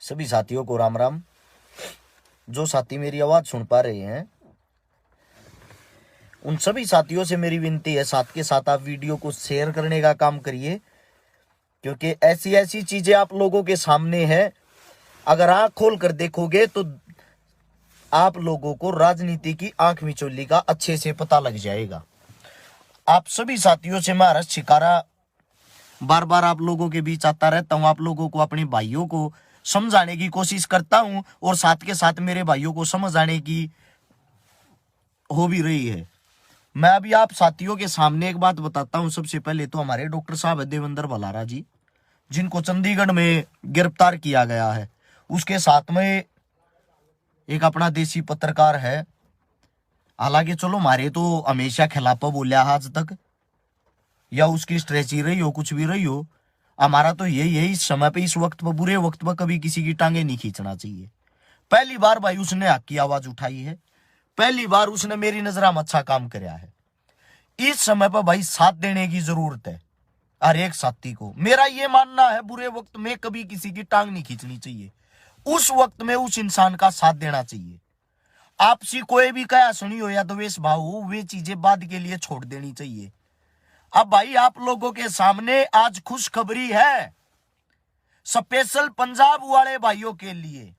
सभी साथियों को राम राम। जो साथी मेरी आवाज सुन पा रहे हैं उन सभी साथियों से मेरी विनती है, साथ के साथ आप वीडियो को शेयर करने का काम करिए, क्योंकि ऐसी ऐसी चीजें आप लोगों के सामने है। अगर आंख खोल कर देखोगे तो आप लोगों को राजनीति की आंख मिचौली का अच्छे से पता लग जाएगा। आप सभी साथियों से मैं हर्ष शिकारा बार बार आप लोगों के बीच आता रहता हूं। आप लोगों को, अपने भाइयों को समझाने की कोशिश करता हूं और साथ के साथ मेरे भाइयों को समझ आने की हो भी रही है। मैं अभी आप साथियों के सामने एक बात बताता हूं। सबसे पहले तो हमारे डॉक्टर साहब है देवेंद्र भलारा जी, जिनको चंडीगढ़ में गिरफ्तार किया गया है। उसके साथ में एक अपना देसी पत्रकार है। हालांकि चलो मारे तो हमेशा खिलाफ बोलिया आज तक, या उसकी स्ट्रेची रही हो, कुछ भी रही हो, हमारा तो यही है इस समय पे, इस वक्त पर, बुरे वक्त पर कभी किसी की टांगे नहीं खींचना चाहिए। पहली बार भाई उसने हक की आवाज उठाई है, पहली बार उसने मेरी नजर में अच्छा काम कराया है। इस समय पर भाई साथ देने की जरूरत है हर एक साथी को। मेरा ये मानना है बुरे वक्त में कभी किसी की टांग नहीं खींचनी चाहिए, उस वक्त में उस इंसान का साथ देना चाहिए। आपसी कोई भी कया सुनी हो या द्वेष भाव हो, वे चीजें बाद के लिए छोड़ देनी चाहिए। अब भाई आप लोगों के सामने आज खुशखबरी है, स्पेशल पंजाब वाले भाइयों के लिए।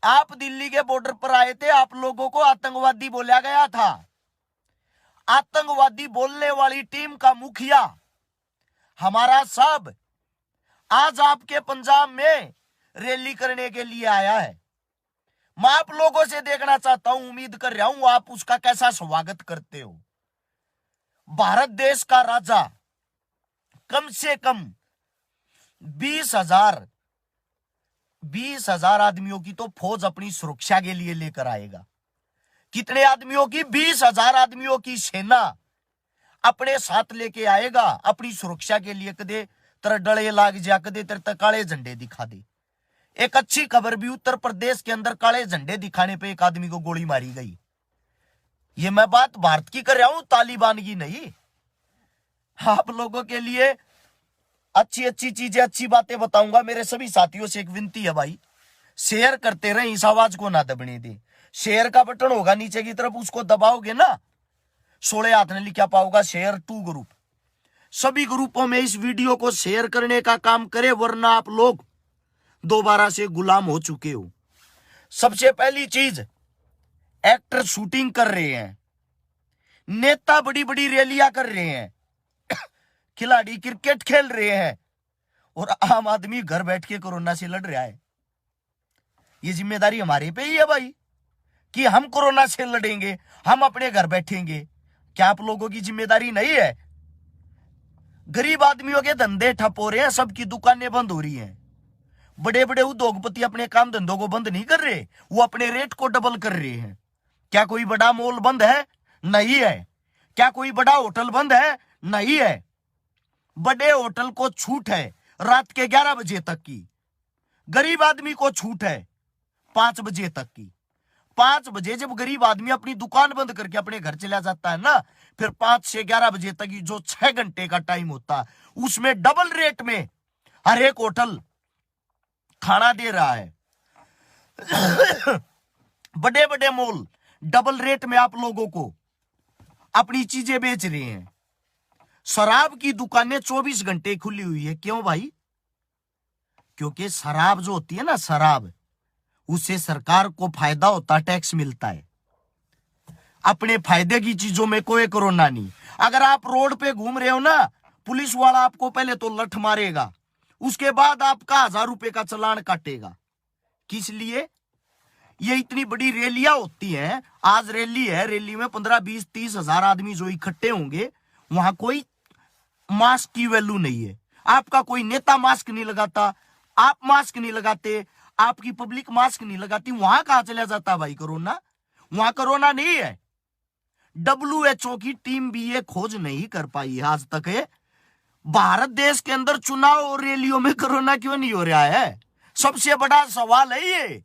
आप दिल्ली के बॉर्डर पर आए थे, आप लोगों को आतंकवादी बोला गया था। आतंकवादी बोलने वाली टीम का मुखिया हमारा साहब आज आपके पंजाब में रैली करने के लिए आया है। मैं आप लोगों से देखना चाहता हूं, उम्मीद कर रहा हूं आप उसका कैसा स्वागत करते हो। भारत देश का राजा कम से कम 20,000 आदमियों की तो फौज अपनी सुरक्षा के लिए लेकर आएगा। कितने आदमियों की? 20,000 आदमियों की सेना अपने साथ लेके आएगा अपनी सुरक्षा के लिए। कदे तेरे डले लाग जा, कदे तेरे काले झंडे दिखा दे। एक अच्छी खबर भी, उत्तर प्रदेश के अंदर काले झंडे दिखाने पे एक आदमी को गोली मारी गई। ये मैं बात भारत की कर रहा हूं, तालिबान की नहीं। आप लोगों के लिए अच्छी अच्छी चीजें, अच्छी बातें बताऊंगा। मेरे सभी साथियों से एक विनती है भाई, शेयर करते रहे, इस आवाज को ना दबने दे। शेयर का बटन होगा नीचे की तरफ, उसको दबाओगे ना, 16 हाथ ने लिखा पाओगा शेयर टू ग्रुप। सभी ग्रुपों में इस वीडियो को शेयर करने का काम करे, वरना आप लोग दोबारा से गुलाम हो चुके हो। सबसे पहली चीज, एक्टर शूटिंग कर रहे हैं, नेता बड़ी बड़ी रैलियां कर रहे हैं, खिलाड़ी क्रिकेट खेल रहे हैं, और आम आदमी घर बैठ के कोरोना से लड़ रहा है। ये जिम्मेदारी हमारे पे ही है भाई कि हम कोरोना से लड़ेंगे, हम अपने घर बैठेंगे। क्या आप लोगों की जिम्मेदारी नहीं है? गरीब आदमियों के धंधे ठप हो रहे हैं, सबकी दुकानें बंद हो रही हैं। बड़े बड़े उद्योगपति अपने काम धंधों को बंद नहीं कर रहे, वो अपने रेट को डबल कर रहे हैं। क्या कोई बड़ा मॉल बंद है? नहीं है। क्या कोई बड़ा होटल बंद है? नहीं है। बड़े होटल को छूट है रात के 11 बजे तक की, गरीब आदमी को छूट है 5 बजे तक की। 5 बजे जब गरीब आदमी अपनी दुकान बंद करके अपने घर चला जाता है ना, फिर 5 से 11 बजे तक की जो 6 घंटे का टाइम होता है, उसमें डबल रेट में हर एक होटल खाना दे रहा है। बड़े बड़े मॉल डबल रेट में आप लोगों को अपनी चीजें बेच रहे हैं। शराब की दुकानें 24 घंटे खुली हुई है। क्यों भाई? क्योंकि शराब जो होती है ना, शराब, उससे सरकार को फायदा होता, टैक्स मिलता है। अपने फायदे की चीजों में कोई कोरोना नहीं। अगर आप रोड पे घूम रहे हो ना, पुलिस वाला आपको पहले तो लठ मारेगा, उसके बाद आपका 1000 रुपए का चालान काटेगा। किस लिए? ये इतनी बड़ी रैलियां होती हैं, आज रैली है, रैली में 15, 20, 30 हजार आदमी जो इकट्ठे होंगे, वहां कोई मास्क की वैल्यू नहीं है। आपका कोई नेता मास्क नहीं लगाता, आप मास्क नहीं लगाते, आपकी पब्लिक मास्क नहीं लगाती, वहां कहां चला जाता भाई कोरोना? वहां कोरोना नहीं है। WHO की टीम भी ये खोज नहीं कर पाई आज तक है भारत देश के अंदर चुनाव और रैलियों में कोरोना क्यों नहीं हो रहा है। सबसे बड़ा सवाल है ये।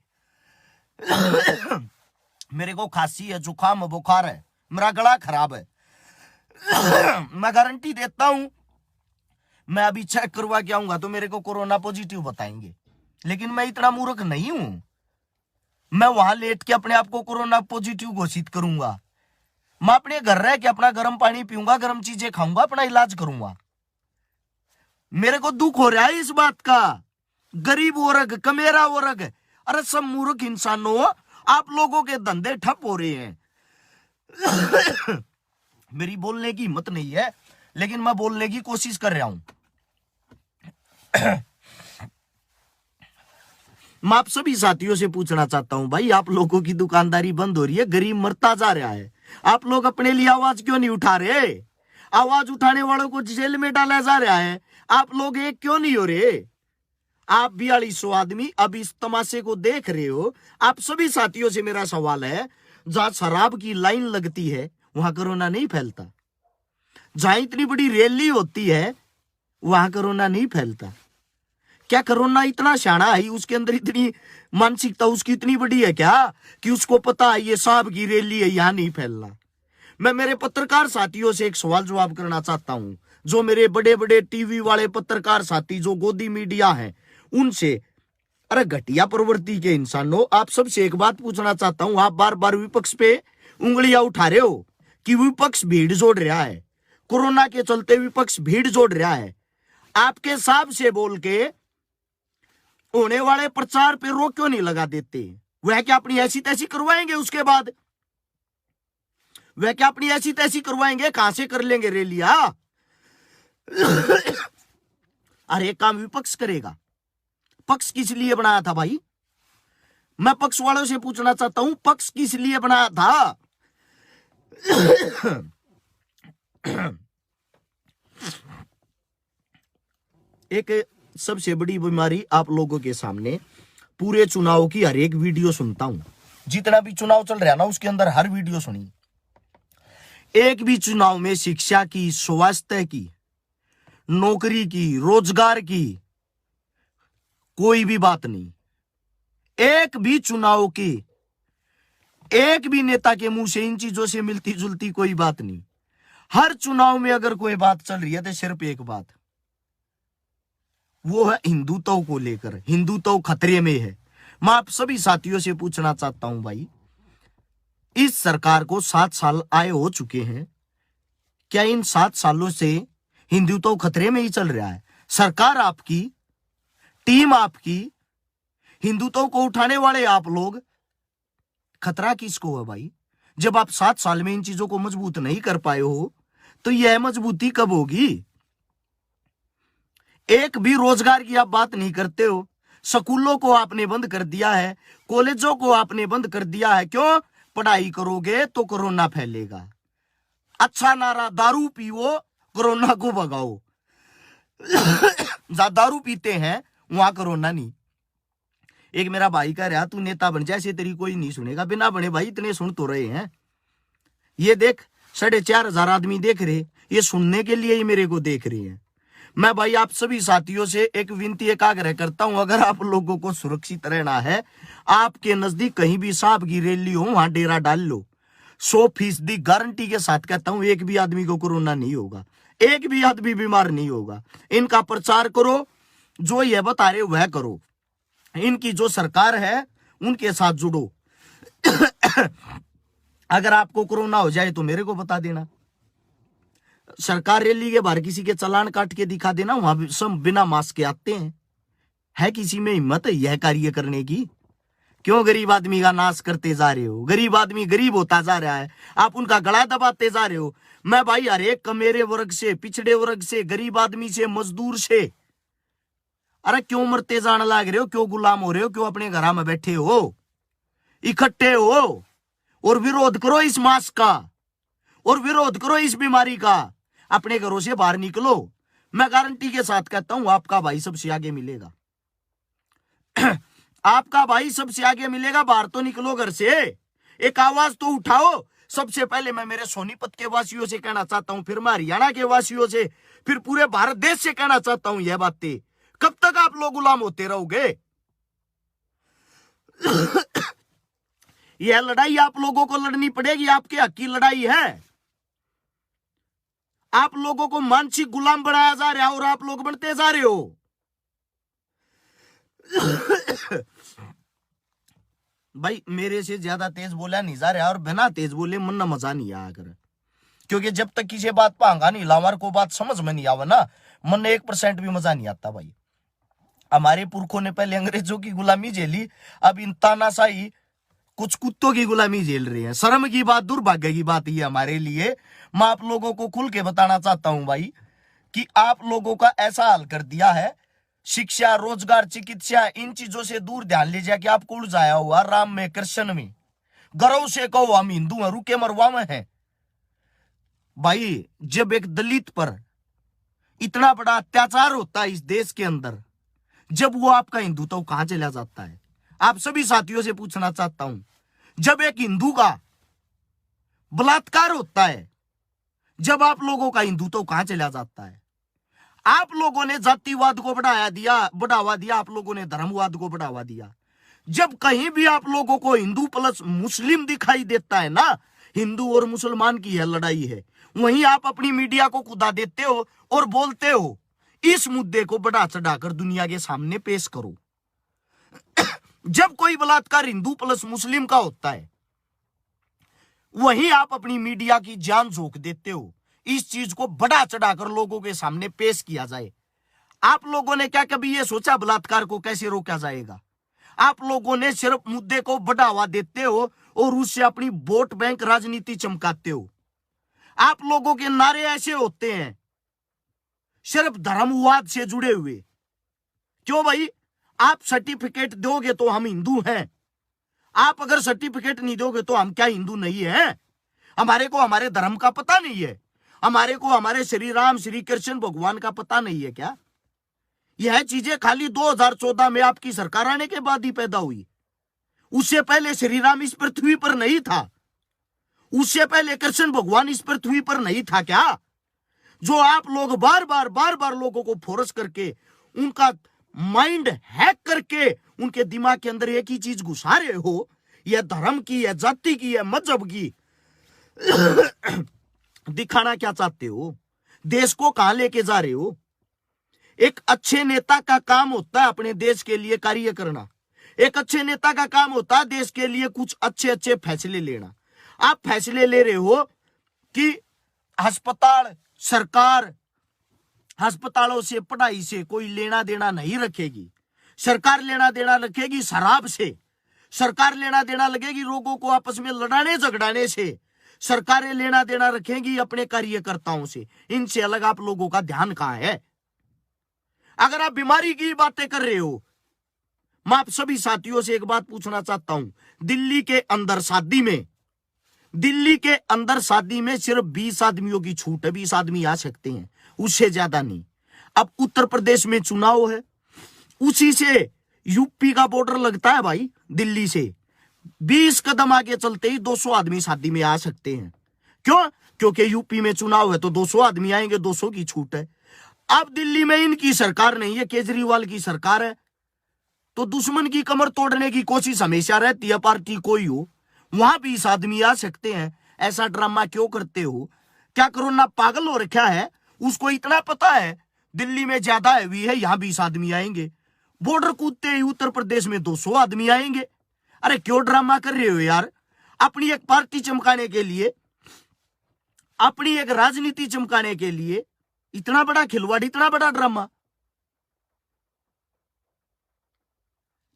मेरे को खांसी है, जुकाम, बुखार है, मेरा गला खराब है, मैं गारंटी देता हूं मैं अभी चेक करवा के आऊंगा तो मेरे को कोरोना पॉजिटिव बताएंगे, लेकिन मैं इतना मूर्ख नहीं हूं। मैं वहां लेट के अपने आप को कोरोना पॉजिटिव घोषित करूंगा। मैं अपने घर रह के अपना गर्म पानी पीऊंगा, गर्म चीजें खाऊंगा, अपना इलाज करूंगा। मेरे को दुख हो रहा है इस बात का। गरीब वर्ग, कमेरा वर्ग, अरे सब मूर्ख इंसानों, आप लोगों के धंधे ठप हो रहे हैं। मेरी बोलने की हिम्मत नहीं है, लेकिन मैं बोलने की कोशिश कर रहा हूं। मैं आप सभी साथियों से पूछना चाहता हूं, भाई आप लोगों की दुकानदारी बंद हो रही है, गरीब मरता जा रहा है, आप लोग अपने लिए आवाज क्यों नहीं उठा रहे? आवाज उठाने वालों को जेल में डाला जा रहा है, आप लोग एक क्यों नहीं हो रहे? आप 4200 आदमी अब इस तमाशे को देख रहे हो। आप सभी साथियों से मेरा सवाल है, जहां शराब की लाइन लगती है वहां कोरोना नहीं फैलता, जहां इतनी बड़ी रैली होती है वहां कोरोना नहीं फैलता। क्या कोरोना इतना शाना है, उसके अंदर इतनी मानसिकता उसकी इतनी बड़ी है क्या कि उसको पता है ये सांप की रैली है, यहां नहीं फैलना? मैं मेरे पत्रकार साथियों से एक सवाल जवाब करना चाहता हूं, जो मेरे बड़े बड़े टीवी वाले पत्रकार साथी जो गोदी मीडिया हैं उनसे। अरे घटिया प्रवृत्ति के इंसानों, आप सबसे एक बात पूछना चाहता हूं, आप बार बार विपक्ष पे उंगलियां उठा रहे हो कि विपक्ष भीड़ जोड़ रहा है, कोरोना के चलते विपक्ष भीड़ जोड़ रहा है। आपके हिसाब से बोल के होने वाले प्रचार पे रोक क्यों नहीं लगा देते? वह क्या अपनी ऐसी तैसी करवाएंगे? उसके बाद वह क्या अपनी ऐसी तैसी करवाएंगे? कहां से कर लेंगे रैलियां? अरे काम विपक्ष करेगा। पक्ष किस लिए बनाया था भाई? मैं पक्ष वालों से पूछना चाहता हूं, पक्ष किस लिए बनाया था? एक सबसे बड़ी बीमारी आप लोगों के सामने, पूरे चुनाव की हर एक वीडियो सुनता हूं, जितना भी चुनाव चल रहा है ना उसके अंदर हर वीडियो सुनी। एक भी चुनाव में शिक्षा की, स्वास्थ्य की, नौकरी की, रोजगार की कोई भी बात नहीं। एक भी चुनाव की, एक भी नेता के मुंह से इन चीजों से मिलती जुलती कोई बात नहीं। हर चुनाव में अगर कोई बात चल रही है तो सिर्फ एक बात, वो है हिंदुत्व को लेकर। हिंदुत्व खतरे में है। मैं आप सभी साथियों से पूछना चाहता हूं, भाई इस सरकार को 7 साल आए हो चुके हैं, क्या इन 7 सालों से हिंदुत्व खतरे में ही चल रहा है? सरकार आपकी, टीम आपकी, हिंदुत्व को उठाने वाले आप लोग, खतरा किसको है भाई? जब आप 7 साल में इन चीजों को मजबूत नहीं कर पाए हो तो यह मजबूती कब होगी? एक भी रोजगार की आप बात नहीं करते हो। स्कूलों को आपने बंद कर दिया है, कॉलेजों को आपने बंद कर दिया है। क्यों? पढ़ाई करोगे तो कोरोना फैलेगा। अच्छा नारा, दारू पीओ कोरोना को भगाओ। जहां दारू पीते हैं वहां कोरोना नहीं। एक मेरा भाई कह रहा तू नेता बन जाए, तेरी कोई नहीं सुनेगा। बिना बने भाई इतने सुन तो रहे हैं। ये देख 4,500 आदमी देख रहे, ये सुनने के लिए ही मेरे को देख रहे हैं। मैं भाई आप सभी साथियों से एक विनती, एक आग्रह करता हूं, अगर आप लोगों को सुरक्षित रहना है, आपके नजदीक कहीं भी सांप की रैली हो वहां डेरा डाल लो। 100% गारंटी के साथ कहता हूं, एक भी आदमी को कोरोना नहीं होगा, एक भी आदमी बीमार नहीं होगा। इनका प्रचार करो, जो ये बता रहे वह करो। इनकी जो सरकार है उनके साथ जुड़ो। अगर आपको कोरोना हो जाए तो मेरे को बता देना। सरकार रैली के बाहर किसी के चालान काट के दिखा देना, वहां सब बिना मास्क के आते हैं। है किसी में हिम्मत यह कार्य करने की? क्यों गरीब आदमी का नाश करते जा रहे हो? गरीब आदमी गरीब होता जा रहा है, आप उनका गला दबाते जा रहे हो। मैं भाई हर एक कमेरे वर्ग से, पिछड़े वर्ग से, गरीब आदमी से, मजदूर से, अरे क्यों मरते जाने लग रहे हो? क्यों गुलाम हो रहे हो? क्यों अपने घर में बैठे हो? इकट्ठे हो और विरोध करो इस मास्क का और विरोध करो इस बीमारी का। अपने घरों से बाहर निकलो, मैं गारंटी के साथ कहता हूं आपका भाई सबसे आगे मिलेगा। आपका भाई सबसे आगे मिलेगा। बाहर तो निकलो घर से, एक आवाज तो उठाओ। सबसे पहले मैं मेरे सोनीपत के वासियों से कहना चाहता हूं, फिर मैं हरियाणा के वासियों से, फिर पूरे भारत देश से कहना चाहता हूं यह बातें। कब तक आप लोग गुलाम होते रहोगे? यह लड़ाई आप लोगों को लड़नी पड़ेगी, आपके हक की लड़ाई है। आप लोगों को मानसिक गुलाम बनाया जा रहा है और आप लोग बनते जा रहे हो। भाई मेरे से ज्यादा तेज बोला नहीं जा रहा और बिना तेज बोले मन ना मजा नहीं आया कर, क्योंकि जब तक किसी बात पांगा नहीं लावार को बात समझ में नहीं आवा ना, मन ने 1% भी मजा नहीं आता। भाई हमारे पुरखों ने पहले अंग्रेजों की गुलामी झेली, अब इन तानाशाही कुछ कुत्तों की गुलामी झेल रहे हैं। शर्म की बात, दुर्भाग्य की बात ये हमारे लिए। मैं आप लोगों को खुल के बताना चाहता हूं भाई कि आप लोगों का ऐसा हाल कर दिया है, शिक्षा, रोजगार, चिकित्सा, इन चीजों से दूर ध्यान लीजिए कि आपको उलझाया हुआ राम में, कृष्ण में। गर्व से कहो हम हिंदू हैं, रुके मरवा में हैं। भाई जब एक दलित पर इतना बड़ा अत्याचार होता है इस देश के अंदर, जब वो आपका हिंदू तो कहां चला जाता है? आप सभी साथियों से पूछना चाहता हूं, जब एक हिंदू का बलात्कार होता है, जब आप लोगों का हिंदू तो कहां चला जाता है? आप लोगों ने जातिवाद को बढ़ावा दिया, आप लोगों ने धर्मवाद को बढ़ावा दिया। जब कहीं भी आप लोगों को हिंदू प्लस मुस्लिम दिखाई देता है ना, हिंदू और मुसलमान की यह लड़ाई है, वहीं आप अपनी मीडिया को कुदा देते हो और बोलते हो इस मुद्दे को बढ़ा चढ़ाकर दुनिया के सामने पेश करो। जब कोई बलात्कार हिंदू प्लस मुस्लिम का होता है, वहीं आप अपनी मीडिया की जान झोंक देते हो। इस चीज को बढ़ा चढ़ाकर लोगों के सामने पेश किया जाए। आप लोगों ने क्या कभी यह सोचा बलात्कार को कैसे रोका जाएगा? आप लोगों ने सिर्फ मुद्दे को बढ़ावा देते हो और उससे अपनी वोट बैंक राजनीति चमकाते हो। आप लोगों के नारे ऐसे होते हैं सिर्फ धर्मवाद से जुड़े हुए। क्यों भाई? आप सर्टिफिकेट दोगे तो हम हिंदू हैं, आप अगर सर्टिफिकेट नहीं दोगे तो हम क्या हिंदू नहीं है? हमारे को हमारे धर्म का पता नहीं है? हमारे को हमारे श्री राम श्री कृष्ण भगवान का पता नहीं है क्या? यह चीजें खाली 2014 में आपकी सरकार आने के बाद ही पैदा हुई। उससे पहले श्री राम इस पृथ्वी पर नहीं था, उससे पहले कृष्ण भगवान इस पृथ्वी पर नहीं था क्या? जो आप लोग बार बार लोगों को फोर्स करके, उनका माइंड हैक करके उनके दिमाग के अंदर एक ही चीज घुसा रहे हो, यह धर्म की, यह जाति की, यह मजहब की। दिखाना क्या चाहते हो? देश को कहां लेके जा रहे हो? एक अच्छे नेता का काम होता है अपने देश के लिए कार्य करना। एक अच्छे नेता का काम होता है देश के लिए कुछ अच्छे अच्छे फैसले लेना। आप फैसले ले रहे हो कि अस्पताल, सरकार अस्पतालों से, पढ़ाई से कोई लेना देना नहीं रखेगी। सरकार लेना देना रखेगी शराब से, सरकार लेना देना लगेगी लोगों को आपस में लड़ाने झगड़ाने से, सरकारें लेना देना रखेंगी अपने कार्यकर्ताओं से। इनसे अलग आप लोगों का ध्यान कहां है? अगर आप बीमारी की बातें कर रहे हो, मैं आप सभी साथियों से एक बात पूछना चाहता हूं। दिल्ली के अंदर शादी में सिर्फ 20 आदमियों की छूट है, 20 आदमी आ सकते हैं, उससे ज्यादा नहीं। अब उत्तर प्रदेश में चुनाव है, उसी से यूपी का बॉर्डर लगता है भाई। दिल्ली से 20 कदम आगे चलते ही 200 आदमी शादी में आ सकते हैं। क्यों? क्योंकि यूपी में चुनाव है तो 200 आदमी आएंगे, 200 की छूट है। अब दिल्ली में इनकी सरकार नहीं है, केजरीवाल की सरकार है, तो दुश्मन की कमर तोड़ने की कोशिश हमेशा रहती है, पार्टी कोई हो। वहां 20 आदमी आ सकते हैं। ऐसा ड्रामा क्यों करते हो? क्या कोरोना पागल हो रखा है? उसको इतना पता है दिल्ली में ज्यादा हैवी है, यहां 20 आदमी आएंगे। बॉर्डर कूदते ही उत्तर प्रदेश में 200 आदमी आएंगे। अरे क्यों ड्रामा कर रहे हो यार? अपनी एक पार्टी चमकाने के लिए, अपनी एक राजनीति चमकाने के लिए इतना बड़ा खिलवाड़, इतना बड़ा ड्रामा।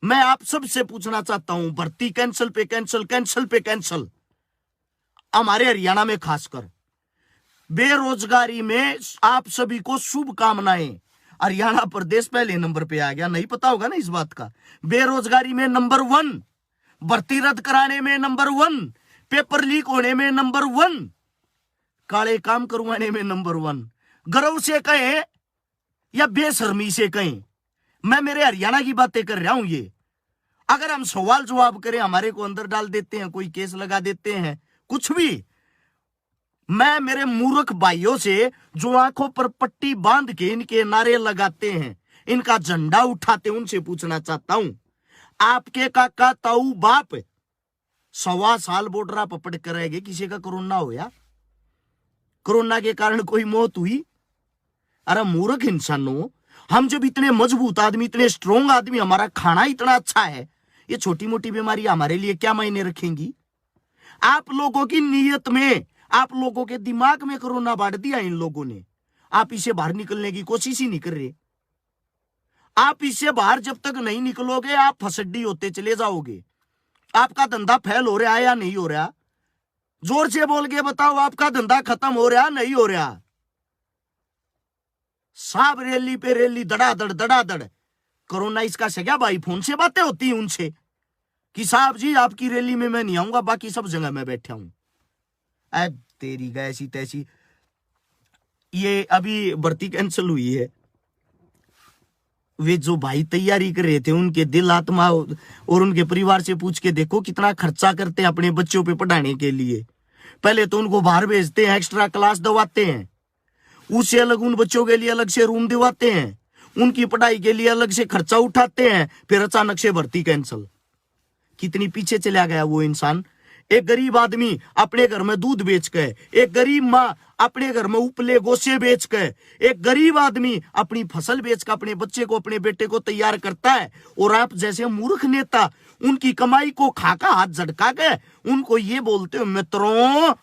मैं आप सबसे पूछना चाहता हूं, भर्ती कैंसिल पे कैंसिल, कैंसिल पे कैंसिल। हमारे हरियाणा में खासकर बेरोजगारी में आप सभी को शुभकामनाएं। हरियाणा प्रदेश पहले नंबर पे आ गया, नहीं पता होगा ना इस बात का। बेरोजगारी में नंबर 1, भर्ती रद्द कराने में नंबर 1, पेपर लीक होने में नंबर 1, काले काम करवाने में नंबर 1। गर्व से कहें या बेशर्मी से कहें, मैं मेरे हरियाणा की बातें कर रहा हूं। ये अगर हम सवाल जवाब करें, हमारे को अंदर डाल देते हैं, कोई केस लगा देते हैं, कुछ भी। मैं मेरे मूर्ख भाइयों से जो आंखों पर पट्टी बांध के इनके नारे लगाते हैं, इनका झंडा उठाते, उनसे पूछना चाहता हूं, आपके काका ताऊ बाप 1.25 साल बॉर्डर पपड़ कर रहेंगे, किसी का कोरोना होया? कोरोना के कारण कोई मौत हुई? अरे मूर्ख इंसानों, हम जब इतने मजबूत आदमी, इतने स्ट्रोंग आदमी, हमारा खाना इतना अच्छा है, ये छोटी मोटी बीमारी हमारे लिए क्या मायने रखेंगी? आप लोगों की नीयत में, आप लोगों के दिमाग में कोरोना बांट दिया इन लोगों ने। आप इसे बाहर निकलने की कोशिश ही नहीं कर रहे। आप इससे बाहर जब तक नहीं निकलोगे, आप फसड्डी होते चले जाओगे। आपका धंधा फेल हो रहा है या नहीं हो रहा? जोर से बोल के बताओ, आपका धंधा खत्म हो रहा नहीं हो रहा? साहब रैली पे रैली, धड़ाधड़ कोरोना इसका सगा भाई फोन से बातें होती हैं उनसे कि साहब जी आपकी रैली में मैं नहीं आऊंगा, बाकी सब जगह मैं बैठा हूं। तेरी गैसी तैसी। ये अभी भर्ती कैंसिल हुई है, वे जो भाई तैयारी कर रहे थे उनके दिल आत्मा और उनके परिवार से पूछ के देखो कितना खर्चा करते हैं अपने बच्चों पे पढ़ाने के लिए। पहले तो उनको बाहर भेजते हैं, एक्स्ट्रा क्लास दवाते हैं, उससे अलग उन बच्चों के लिए अलग से रूम दिवाते हैं, उनकी पढ़ाई के लिए अलग से खर्चा उठाते हैं, फिर अचानक से भर्ती कैंसिल। कितनी पीछे चला गया वो इंसान। एक गरीब आदमी अपने घर में दूध बेच के, एक गरीब माँ अपने घर में उपले गोशे बेच के, एक गरीब आदमी अपनी फसल बेच के अपने बच्चे को, अपने बेटे को तैयार करता है, और आप जैसे मूर्ख नेता उनकी कमाई को खाका हाथ झटका के उनको ये बोलते हो, मित्रों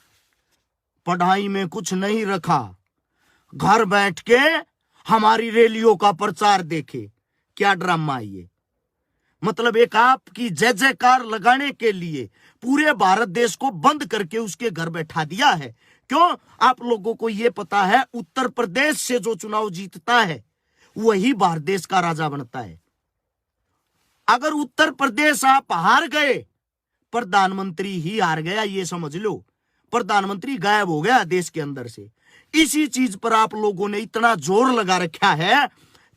पढ़ाई में कुछ नहीं रखा, घर बैठ के हमारी रैलियों का प्रचार देखे। क्या ड्रामा है ये? मतलब एक आपकी जय जयकार लगाने के लिए पूरे भारत देश को बंद करके उसके घर बैठा दिया है। क्यों? आप लोगों को यह पता है उत्तर प्रदेश से जो चुनाव जीतता है वही भारत देश का राजा बनता है। अगर उत्तर प्रदेश आप हार गए, प्रधानमंत्री ही हार गया, ये समझ लो, प्रधानमंत्री गायब हो गया देश के अंदर से। इसी चीज पर आप लोगों ने इतना जोर लगा रखा है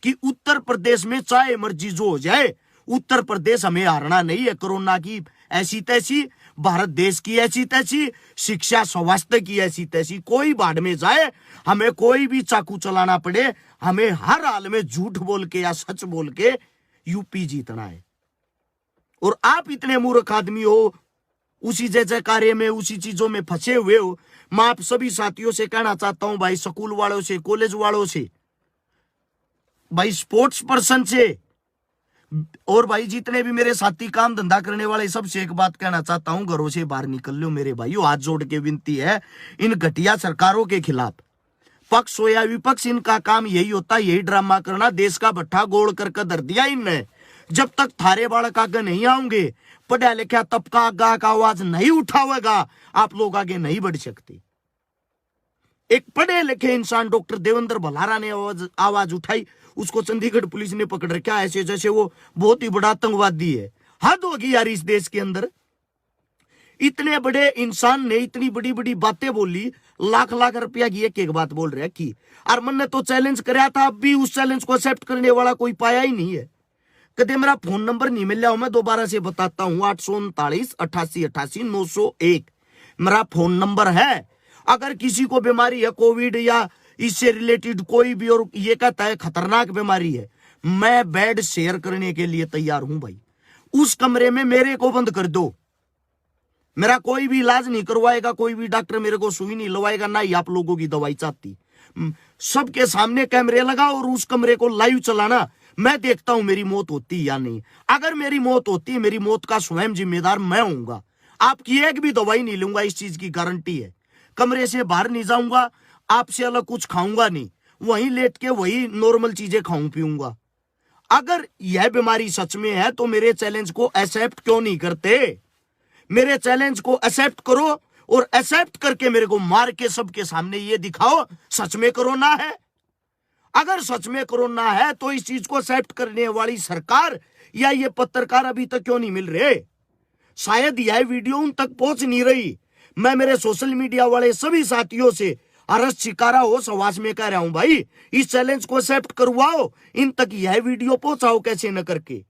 कि उत्तर प्रदेश में चाहे मर्जी जो हो जाए, उत्तर प्रदेश हमें हारना नहीं है। कोरोना की ऐसी तैसी, भारत देश की ऐसी तैसी, शिक्षा स्वास्थ्य की ऐसी तैसी, कोई बाढ़ में जाए, हमें कोई भी चाकू चलाना पड़े, हमें हर हाल में झूठ बोल के या सच बोल के यूपी जीतना है। और आप इतने मूर्ख आदमी हो, उसी जय जयकारे में, उसी चीजों में फंसे हुए हो। मैं आप सभी साथियों से कहना चाहता हूं, भाई स्कूल वालों से, कॉलेज वालों से, भाई स्पोर्ट्स पर्सन से, और भाई जितने भी मेरे साथी काम धंधा करने वाले, सबसे एक बात कहना चाहता हूं, घरों से बाहर निकल लो मेरे भाइयों। हाथ जोड़ के विनती है, इन घटिया सरकारों के खिलाफ पक्ष हो या विपक्ष, इनका काम यही होता है, यही ड्रामा करना। देश का भट्ठा गोल करके धर दिया इनने। जब तक थारे बालक आगे नहीं आऊंगे, पढ़ा लिखा तबका आगा का आवाज नहीं उठावेगा, आप लोग आगे नहीं बढ़ सकते। एक पढ़े लिखे इंसान डॉक्टर देवेंद्र भलारा ने आवाज उठाई, उसको चंडीगढ़ पुलिस ने पकड़ रखा ऐसे जैसे वो बहुत ही बड़ा आतंकवादी है। हद होगी यार इस देश के अंदर। इतने बड़े इंसान ने इतनी बड़ी बड़ी बातें बोली, लाख लाख रुपया की एक एक बात बोल रहा है कि, और मैंने तो चैलेंज कराया था, अब भी उस चैलेंज को एक्सेप्ट करने वाला कोई पाया ही नहीं है। कदे मेरा फोन नंबर नहीं मिल रहा, मैं दोबारा से बताता हूं, 839 88 88 901 मेरा फोन नंबर है। अगर किसी को बीमारी है, कोविड या इससे रिलेटेड कोई भी, और ये कहता है खतरनाक बीमारी है, मैं बेड शेयर करने के लिए तैयार हूं भाई। उस कमरे में मेरे को बंद कर दो, मेरा कोई भी इलाज नहीं करवाएगा, कोई भी डॉक्टर मेरे को सुई नहीं लवाएगा, ना ही आप लोगों की दवाई चाहती। सबके सामने कैमरे लगा और उस कमरे को लाइव चलाना, मैं देखता हूं मेरी मौत होती या नहीं। अगर मेरी मौत होती है, मेरी मौत का स्वयं जिम्मेदार मैं होऊंगा। आपकी एक भी दवाई नहीं लूंगा, इस चीज की गारंटी है। कमरे से बाहर नहीं जाऊंगा, आपसे अलग कुछ खाऊंगा नहीं, वहीं लेट के वही नॉर्मल चीजें खाऊं पीऊंगा। अगर यह बीमारी सच में है तो मेरे चैलेंज को एक्सेप्ट क्यों नहीं करते? मेरे चैलेंज को एक्सेप्ट करो और एक्सेप्ट करके मेरे को मार के सबके सामने ये दिखाओ सच में कोरोना है। अगर सच में कोरोना है तो इस चीज को एक्सेप्ट करने वाली सरकार या ये पत्रकार अभी तक क्यों नहीं मिल रहे? शायद यह वीडियो उन तक पहुंच नहीं रही। मैं मेरे सोशल मीडिया वाले सभी साथियों से अरज शिकारा हो आवाज में कह रहा हूं, भाई इस चैलेंज को एक्सेप्ट करवाओ, इन तक यह वीडियो पहुंचाओ कैसे न करके।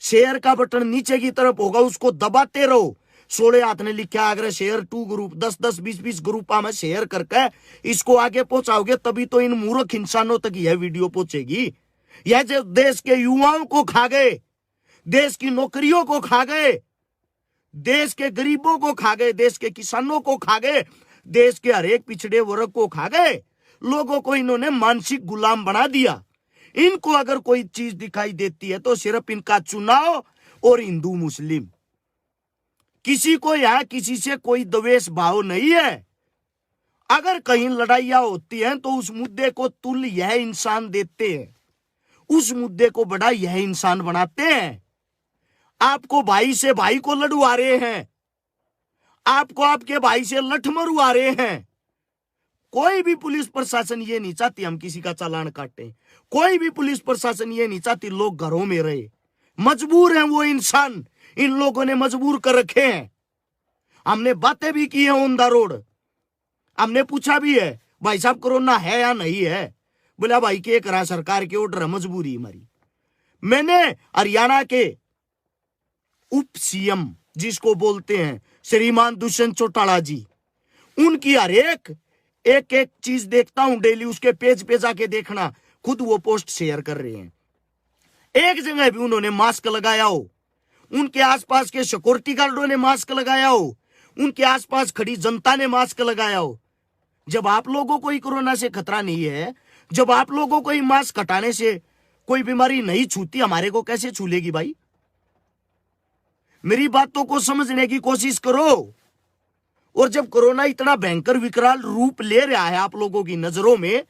शेयर का बटन नीचे की तरफ होगा, उसको दबाते रहो। 16 हाथ ने लिखा, अगर शेयर 2 ग्रुप 10-10 20-20 ग्रुप में शेयर करके इसको आगे पहुंचाओगे तभी तो इन मूर्ख इंसानों तक यह वीडियो पहुंचेगी। यह जो देश के युवाओं को खा गए, देश की नौकरियों को खा गए, देश के गरीबों को खा गए, देश के किसानों को खा गए, देश के हर एक पिछड़े वर्ग को खा गए। लोगों को इन्होंने मानसिक गुलाम बना दिया। इनको अगर कोई चीज दिखाई देती है तो सिर्फ इनका चुनाव और हिंदू मुस्लिम। किसी को यहां किसी से कोई द्वेष भाव नहीं है। अगर कहीं लड़ाइयां होती हैं तो उस मुद्दे को तुल यह इंसान देते हैं, उस मुद्दे को बड़ा यह इंसान बनाते हैं। आपको भाई से भाई को लड़वा रहे हैं, आपको आपके भाई से लठ मरवा रहे हैं। कोई भी पुलिस प्रशासन ये नहीं चाहती हम किसी का चालान काटें, कोई भी पुलिस प्रशासन ये नहीं चाहती लोग घरों में रहे। मजबूर हैं वो इंसान, इन लोगों ने मजबूर कर रखे हैं। हमने बातें भी की हैं ऑन द रोड, हमने पूछा भी है भाई साहब कोरोना है या नहीं है। बोला भाई के करा, सरकार के ऑर्डर है, मजबूरी हमारी। मैंने हरियाणा के उप सीएम जिसको बोलते हैं श्रीमान दुष्यंत चौटाला जी, उनकी हर एक चीज देखता हूं डेली, उसके पेज पे जाके देखना, खुद वो पोस्ट शेयर कर रहे हैं। एक जगह भी उन्होंने मास्क लगाया हो, उनके आसपास के सिक्योरिटी गार्डों ने मास्क लगाया हो, उनके आसपास खड़ी जनता ने मास्क लगाया हो। जब आप लोगों को ही कोरोना से खतरा नहीं है, जब आप लोगों को ही मास्क हटाने से कोई बीमारी नहीं छूती, हमारे को कैसे छू लेगी भाई? मेरी बातों को समझने की कोशिश करो। और जब कोरोना इतना भयंकर विकराल रूप ले रहा है आप लोगों की नजरों में,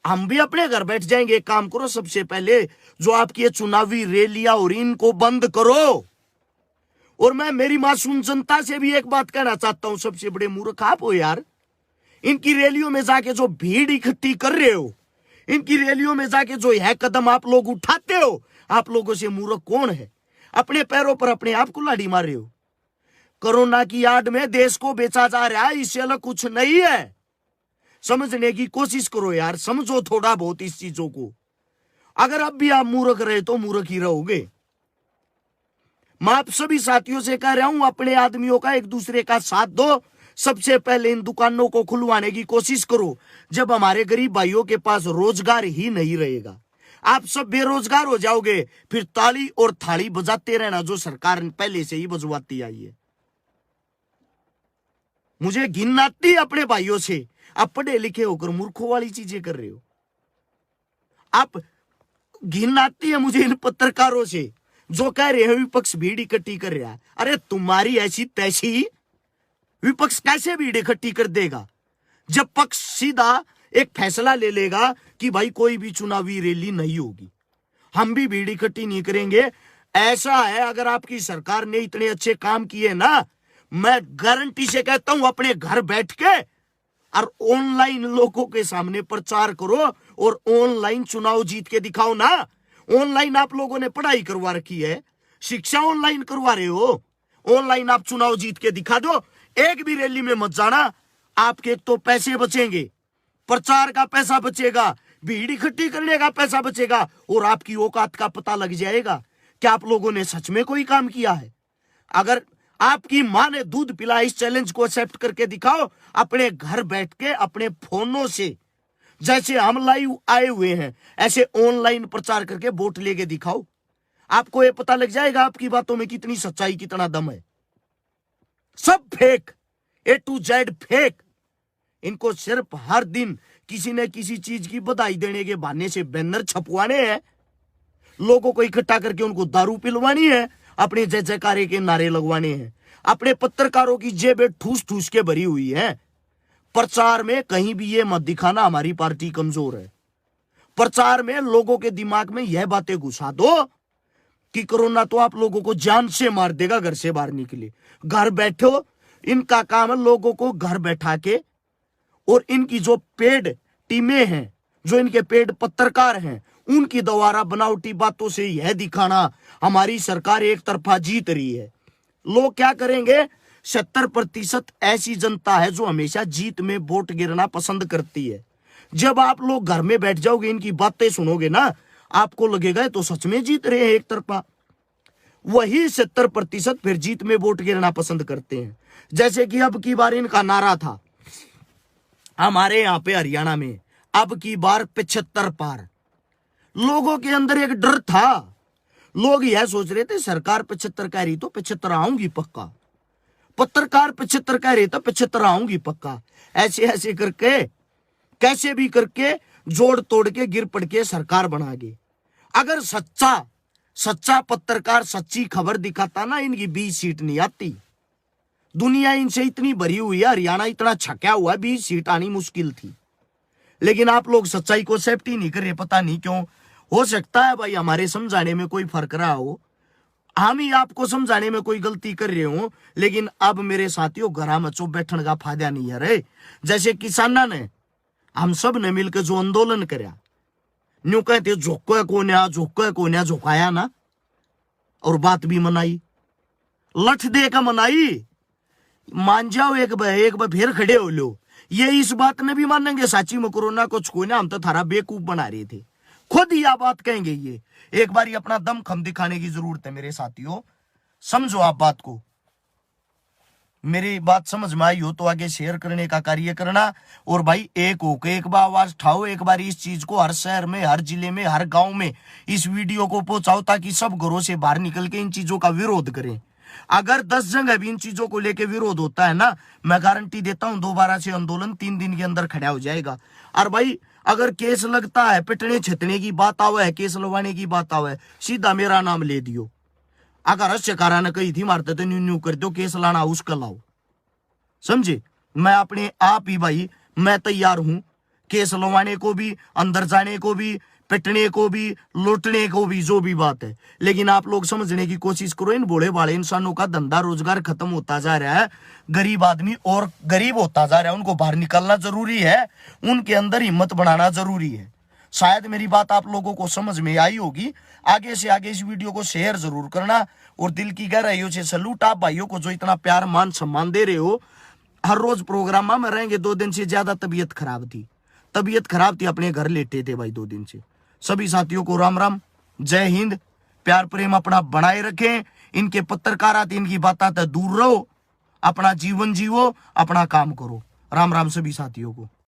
हम भी अपने घर बैठ जाएंगे। एक काम करो, सबसे पहले जो आपकी ये चुनावी रैलियां और इनको बंद करो। और मैं मेरी मासूम जनता से भी एक बात कहना चाहता हूं, सबसे बड़े मूर्ख आप हो यार। इनकी रैलियों में जाके जो भीड़ इकट्ठी कर रहे हो, इनकी रैलियों में जाके जो यह कदम आप लोग उठाते हो, आप लोगों से मूर्ख कौन है? अपने पैरों पर अपने आप को लाठी मार रहे हो। कोरोना की आड़ में देश को बेचा जा रहा है, इससे अलग कुछ नहीं है। समझने की कोशिश करो यार, समझो थोड़ा बहुत इस चीजों को। अगर अब भी आप मूर्ख रहे तो मूर्ख ही रहोगे। मैं आप सभी साथियों से कह रहा हूं, अपने आदमियों का एक दूसरे का साथ दो। सबसे पहले इन दुकानों को खुलवाने की कोशिश करो। जब हमारे गरीब भाइयों के पास रोजगार ही नहीं रहेगा, आप सब बेरोजगार हो जाओगे, फिर ताली और थाली बजाते रहना जो सरकार पहले से ही बजवाती आई है। मुझे घिन आती है अपने भाइयों से, आप पढ़े लिखे होकर मूर्खों वाली चीजें कर रहे हो। आप घिन आती है मुझे इन पत्रकारों से जो कह रहे हैं विपक्ष भीड़ इकट्ठी कर रहा है। अरे तुम्हारी ऐसी तैसी विपक्ष कैसे भीड़ इकट्ठी कर देगा? जब पक्ष सीधा एक फैसला ले लेगा कि भाई कोई भी चुनावी रैली नहीं होगी, हम भी भीड़ इकट्ठी नहीं करेंगे। ऐसा है, अगर आपकी सरकार ने इतने अच्छे काम किए ना, मैं गारंटी से कहता हूं अपने घर बैठ के और ऑनलाइन लोगों के सामने प्रचार करो और ऑनलाइन चुनाव जीत के दिखाओ ना। ऑनलाइन आप लोगों ने पढ़ाई करवा रखी है, शिक्षा ऑनलाइन करवा रहे हो, ऑनलाइन आप चुनाव जीत के दिखा दो। एक भी रैली में मत जाना, आपके तो पैसे बचेंगे, प्रचार का पैसा बचेगा, भीड़ इकट्ठी करने का पैसा बचेगा और आपकी औकात का पता लग जाएगा कि आप लोगों ने सच में कोई काम किया है। अगर आपकी मां ने दूध पिला, इस चैलेंज को एक्सेप्ट करके दिखाओ अपने घर बैठ के, अपने फोनों से। जैसे हम लाइव आए हुए हैं ऐसे ऑनलाइन प्रचार करके वोट लेके दिखाओ, आपको ये पता लग जाएगा आपकी बातों में कितनी सच्चाई, कितना दम है। सब fake, A to Z fake. इनको सिर्फ हर दिन किसी न किसी चीज की बधाई देने के बहाने से बैनर छपवाने हैं, लोगों को इकट्ठा करके उनको दारू पिलवानी है, अपने जय जयकारे के नारे लगवाने हैं। अपने पत्रकारों की जेबें ठूस ठूस के भरी हुई है। प्रचार में कहीं भी ये मत दिखाना हमारी पार्टी कमजोर है। प्रचार में लोगों के दिमाग में यह बातें घुसा दो कि कोरोना तो आप लोगों को जान से मार देगा, घर से बाहर निकले, घर बैठो। इनका काम है लोगों को घर बैठा के, और इनकी जो पेड टीमें हैं, जो इनके पेड पत्रकार हैं, उनकी द्वारा बनावटी बातों से यह दिखाना हमारी सरकार एक तरफा जीत रही है। लोग क्या करेंगे? 70% ऐसी जनता है जो हमेशा जीत में वोट गिरना पसंद करती है। जब आप लोग घर में बैठ जाओगे, इनकी बातें सुनोगे ना, आपको लगेगा तो सच में जीत रहे हैं एक तरफा। वही 70% फिर जीत में वोट गिरना पसंद करते हैं। जैसे कि अब की बार इनका नारा था हमारे यहां पे हरियाणा में, अब की बार 75 पार। लोगों के अंदर एक डर था, लोग यह सोच रहे थे सरकार 75 कह रही तो 75 आऊंगी पक्का, पत्रकार 75 कह रहे तो 75 आऊंगी पक्का। ऐसे ऐसे करके कैसे भी करके जोड़ तोड़ के गिर पड़ के सरकार बना गए। अगर सच्चा पत्रकार सच्ची खबर दिखाता ना, इनकी 20 सीट नहीं आती। दुनिया इनसे इतनी भरी हुई है, हरियाणा इतना छक्या हुआ, 20 सीट आनी मुश्किल थी। लेकिन आप लोग सच्चाई को एक्सेप्ट ही नहीं कर रहे, पता नहीं क्यों। हो सकता है भाई हमारे समझाने में कोई फर्क रहा हो, हम ही आपको समझाने में कोई गलती कर रहे हो, लेकिन अब मेरे साथियों घरा में चुप बैठने का फायदा नहीं है रे। जैसे किसाना ने, हम सब ने मिलकर जो आंदोलन करया, न्यू कहते झोंको कोन्या झोंकाया ना, और बात भी मनाई, लठ दे का मनाई। मान जाओ एक बार फिर खड़े हो लो, ये इस बात ने भी मानेंगे साची में कोरोना को छूने हम तो थारा बेवकूफ बना रहे थे, खुद ही यह बात कहेंगे। ये एक बार अपना दम खम दिखाने की जरूरत है मेरे साथियों। समझो आप बात को, मेरी बात समझ में आई हो तो आगे शेयर करने का कार्य करना। और भाई एक होकर एक बार आवाज उठाओ, एक बार इस चीज को हर शहर में, हर जिले में, हर गांव में इस वीडियो को पहुंचाओ, ताकि सब घरों से बाहर निकल के इन चीजों का विरोध करें। अगर 10 जगह भी इन चीजों को लेकर विरोध होता है ना, मैं गारंटी देता हूं दोबारा से आंदोलन 3 दिन के अंदर खड़ा हो जाएगा। और भाई अगर केस लगता है, पिटने छितने की बात आवे है, केस लगवाने की बात आवे, सीधा मेरा नाम ले दियो। अगर अस्यकारा ने कही थी मारते तो न्यू न्यू कर दो, केस लाना उसका लाओ, समझे। मैं अपने आप ही भाई मैं तैयार हूं, केस लगवाने को भी, अंदर जाने को भी, पिटने को भी, लूटने को भी, जो भी बात है। लेकिन आप लोग समझने की कोशिश करो, इन भोले भाले इंसानों का धंधा रोजगार खत्म होता जा रहा है, गरीब आदमी और गरीब होता जा रहा है, उनको बाहर निकलना जरूरी है, उनके अंदर हिम्मत बढ़ाना जरूरी है। शायद मेरी बात आप लोगों को समझ में आई होगी। आगे से आगे इस वीडियो को शेयर जरूर करना, और दिल की गहराइयों से सलूट आप भाइयों को जो इतना प्यार मान सम्मान दे रहे हो। हर रोज प्रोग्राम में रहेंगे, 2 दिन से ज्यादा तबीयत खराब थी, अपने घर लेटे थे भाई 2 दिन से। सभी साथियों को राम राम, जय हिंद। प्यार प्रेम अपना बनाए रखें, इनके पत्रकार इनकी बातें दूर रहो, अपना जीवन जीवो, अपना काम करो। राम राम सभी साथियों को।